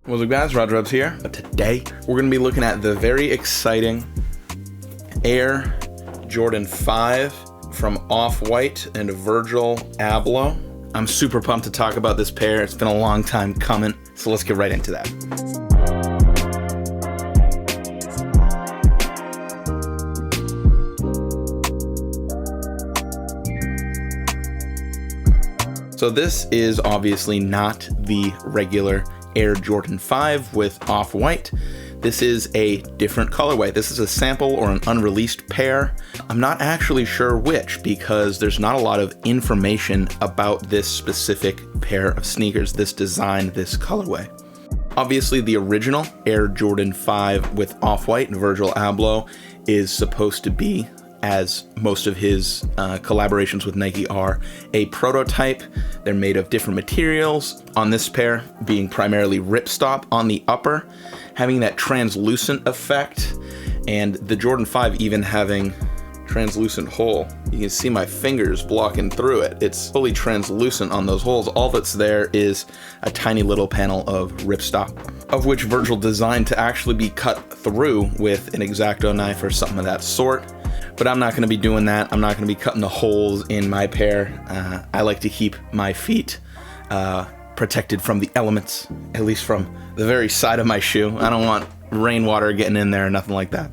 What's up guys, Rod here. But today we're going to be looking at the very exciting Air Jordan 5 from Off-White and Virgil Abloh. I'm super pumped to talk about this pair. It's been a long time coming, so let's get right into that. So this is obviously not the regular Air Jordan 5 with Off-White. This is a different colorway. This is a sample or an unreleased pair. I'm not actually sure which because there's not a lot of information about this specific pair of sneakers, this design, this colorway. Obviously the original Air Jordan 5 with Off-White and Virgil Abloh is supposed to be, as most of his collaborations with Nike are, a prototype. They're made of different materials. On this pair being primarily ripstop on the upper, having that translucent effect, and the Jordan 5 even having translucent hole. You can see my fingers blocking through it. It's fully translucent on those holes. All that's there is a tiny little panel of ripstop, of which Virgil designed to actually be cut through with an X-Acto knife or something of that sort. But I'm not going to be doing that. I'm not going to be cutting the holes in my pair. I like to keep my feet protected from the elements, at least from the very side of my shoe. I don't want rainwater getting in there or nothing like that.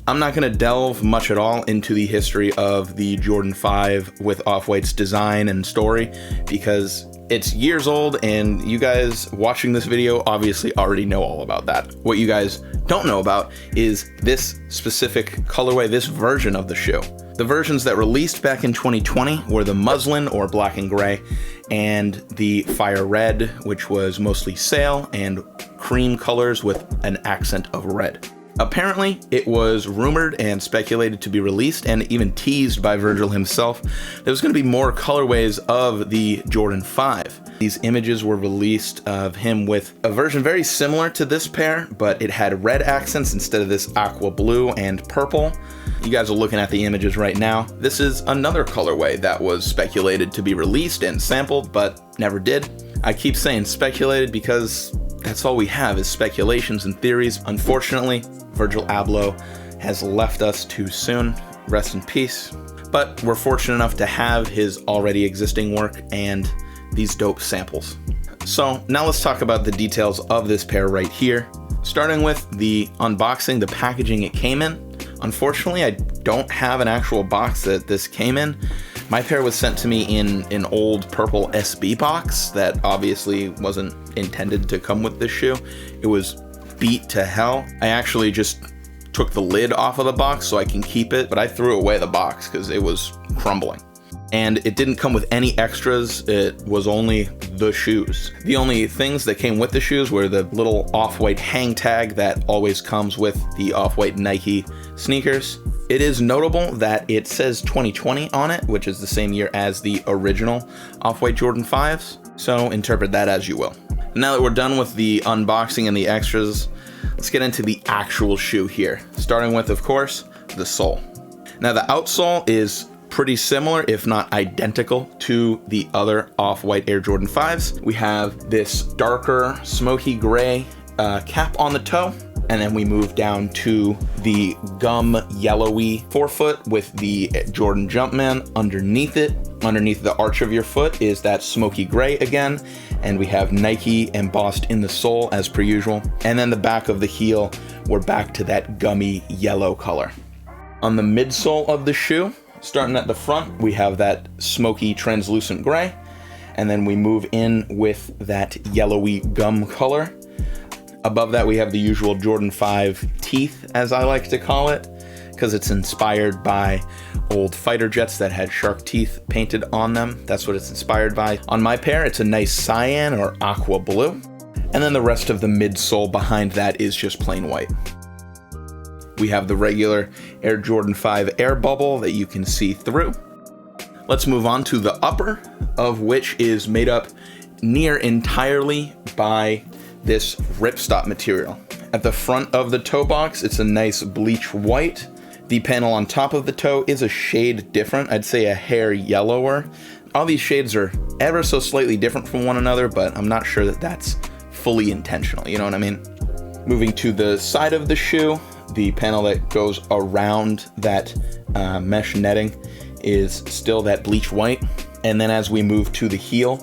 I'm not going to delve much at all into the history of the Jordan 5 with Off-White's design and story because it's years old and you guys watching this video obviously already know all about that. What you guys don't know about is this specific colorway, this version of the shoe. The versions that released back in 2020 were the muslin or black and gray and the fire red, which was mostly sail, and cream colors with an accent of red. Apparently, it was rumored and speculated to be released and even teased by Virgil himself. There was going to be more colorways of the Jordan 5. These images were released of him with a version very similar to this pair, but it had red accents instead of this aqua blue and purple. You guys are looking at the images right now. This is another colorway that was speculated to be released and sampled, but never did. I keep saying speculated because that's all we have is speculations and theories. Unfortunately, Virgil Abloh has left us too soon. Rest in peace. But we're fortunate enough to have his already existing work and these dope samples. So now let's talk about the details of this pair right here. Starting with the unboxing, the packaging it came in. Unfortunately, I don't have an actual box that this came in. My pair was sent to me in an old purple SB box that obviously wasn't intended to come with this shoe. It was beat to hell. I actually just took the lid off of the box so I can keep it, but I threw away the box because it was crumbling. And it didn't come with any extras. It was only the shoes. The only things that came with the shoes were the little Off-White hang tag that always comes with the Off-White Nike sneakers. It is notable that it says 2020 on it, which is the same year as the original Off-White Jordan 5s. So interpret that as you will. Now that we're done with the unboxing and the extras, let's get into the actual shoe here. Starting with, of course, the sole. Now the outsole is pretty similar, if not identical, to the other Off-White Air Jordan 5s. We have this darker smoky gray cap on the toe, and then we move down to the gum yellowy forefoot with the Jordan Jumpman underneath it. Underneath the arch of your foot is that smoky gray again, and we have Nike embossed in the sole as per usual. And then the back of the heel, we're back to that gummy yellow color. On the midsole of the shoe, starting at the front, we have that smoky translucent gray, and then we move in with that yellowy gum color. Above that, we have the usual Jordan 5 teeth, as I like to call it, because it's inspired by old fighter jets that had shark teeth painted on them. That's what it's inspired by. On my pair, it's a nice cyan or aqua blue. And then the rest of the midsole behind that is just plain white. We have the regular Air Jordan 5 air bubble that you can see through. Let's move on to the upper, of which is made up near entirely by this ripstop material. At the front of the toe box, it's a nice bleach white. The panel on top of the toe is a shade different. I'd say a hair yellower. All these shades are ever so slightly different from one another, but I'm not sure that that's fully intentional, you know what I mean? Moving to the side of the shoe, the panel that goes around that mesh netting is still that bleach white. And then as we move to the heel,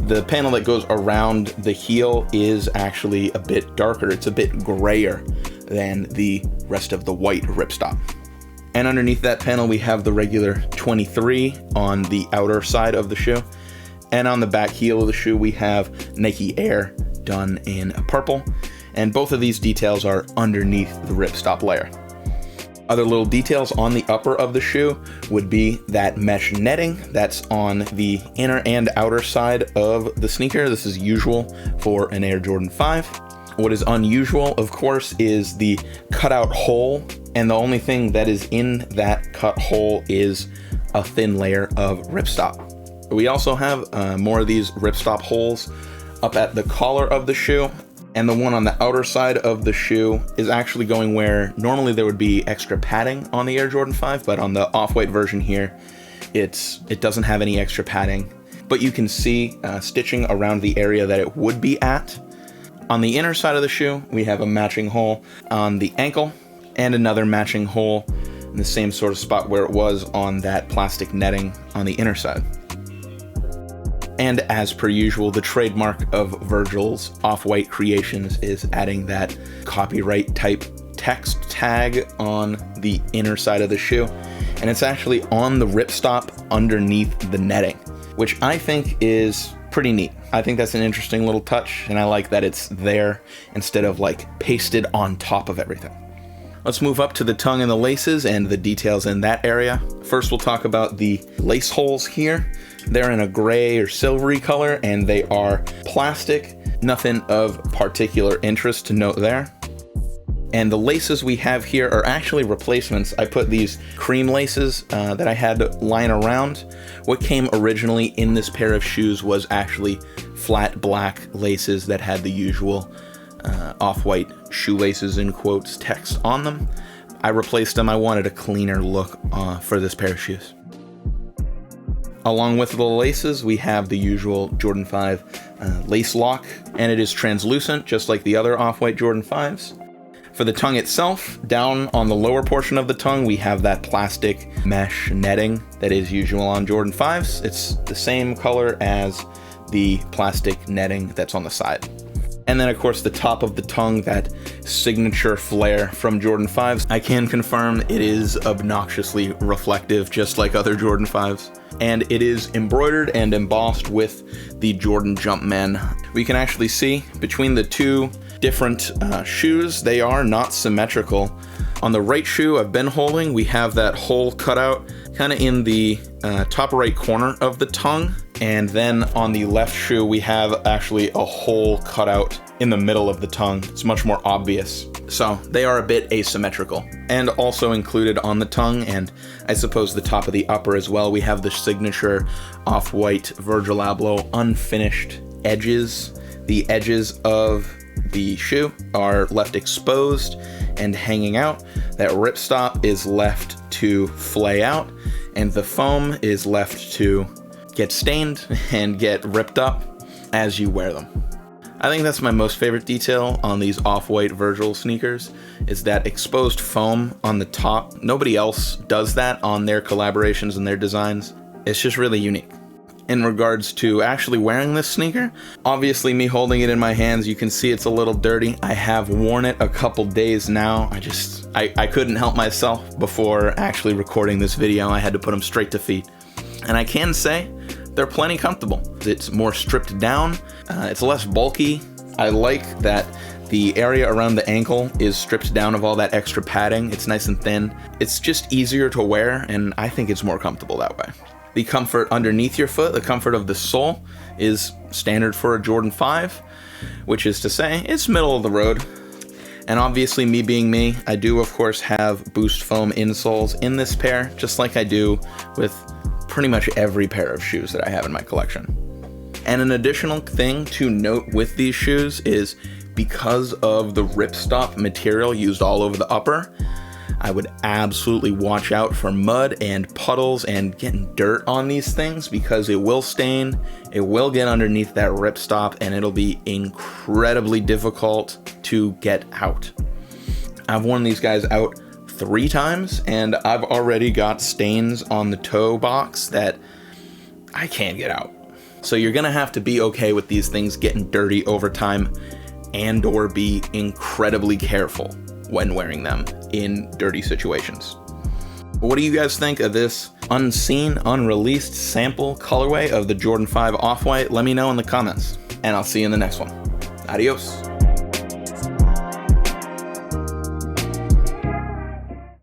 the panel that goes around the heel is actually a bit darker. It's a bit grayer than the rest of the white ripstop. And underneath that panel, we have the regular 23 on the outer side of the shoe. And on the back heel of the shoe, we have Nike Air done in purple. And both of these details are underneath the ripstop layer. Other little details on the upper of the shoe would be that mesh netting that's on the inner and outer side of the sneaker. This is usual for an Air Jordan 5. What is unusual, of course, is the cutout hole, and the only thing that is in that cut hole is a thin layer of ripstop. We also have more of these ripstop holes up at the collar of the shoe. And the one on the outer side of the shoe is actually going where normally there would be extra padding on the Air Jordan 5, but on the off-white version here, it doesn't have any extra padding. But you can see stitching around the area that it would be at. On the inner side of the shoe, we have a matching hole on the ankle and another matching hole in the same sort of spot where it was on that plastic netting on the inner side. And as per usual, the trademark of Virgil's Off-White creations is adding that copyright type text tag on the inner side of the shoe. And it's actually on the ripstop underneath the netting, which I think is pretty neat. I think that's an interesting little touch, and I like that it's there instead of like pasted on top of everything. Let's move up to the tongue and the laces and the details in that area. First, we'll talk about the lace holes here. They're in a gray or silvery color, and they are plastic. Nothing of particular interest to note there. And the laces we have here are actually replacements. I put these cream laces that I had lying around. What came originally in this pair of shoes was actually flat black laces that had the usual off-white shoelaces in quotes text on them. I replaced them. I wanted a cleaner look for this pair of shoes. Along with the laces, we have the usual Jordan 5 lace lock, and it is translucent, just like the other off-white Jordan 5s. For the tongue itself, down on the lower portion of the tongue, we have that plastic mesh netting that is usual on Jordan 5s. It's the same color as the plastic netting that's on the side. And then, of course, the top of the tongue, that signature flare from Jordan 5s. I can confirm it is obnoxiously reflective, just like other Jordan 5s. And it is embroidered and embossed with the Jordan Jumpman. We can actually see between the two different shoes, they are not symmetrical. On the right shoe I've been holding, we have that hole cut out kind of in the top right corner of the tongue. And then on the left shoe, we have actually a hole cut out in the middle of the tongue. It's much more obvious. So they are a bit asymmetrical. And also included on the tongue, and I suppose the top of the upper as well, we have the signature off-white Virgil Abloh unfinished edges. The edges of the shoe are left exposed and hanging out. That ripstop is left to flay out, and the foam is left to get stained and get ripped up as you wear them. I think that's my most favorite detail on these off-white Virgil sneakers, is that exposed foam on the top. Nobody else does that on their collaborations and their designs. It's just really unique. In regards to actually wearing this sneaker, obviously me holding it in my hands, you can see it's a little dirty. I have worn it a couple days now. I couldn't help myself before actually recording this video. I had to put them straight to feet. And I can say they're plenty comfortable. It's more stripped down, it's less bulky. I like that the area around the ankle is stripped down of all that extra padding. It's nice and thin. It's just easier to wear, and I think it's more comfortable that way. The comfort underneath your foot, the comfort of the sole, is standard for a Jordan 5, which is to say, it's middle of the road. And obviously, me being me, I do of course have boost foam insoles in this pair, just like I do with pretty much every pair of shoes that I have in my collection. And an additional thing to note with these shoes is because of the ripstop material used all over the upper, I would absolutely watch out for mud and puddles and getting dirt on these things, because it will stain, it will get underneath that ripstop, and it'll be incredibly difficult to get out. I've worn these guys out 3 times, and I've already got stains on the toe box that I can't get out. So you're gonna have to be okay with these things getting dirty over time, and or be incredibly careful when wearing them in dirty situations. What do you guys think of this unseen, unreleased sample colorway of the Jordan 5 Off-White? Let me know in the comments, and I'll see you in the next one. Adios.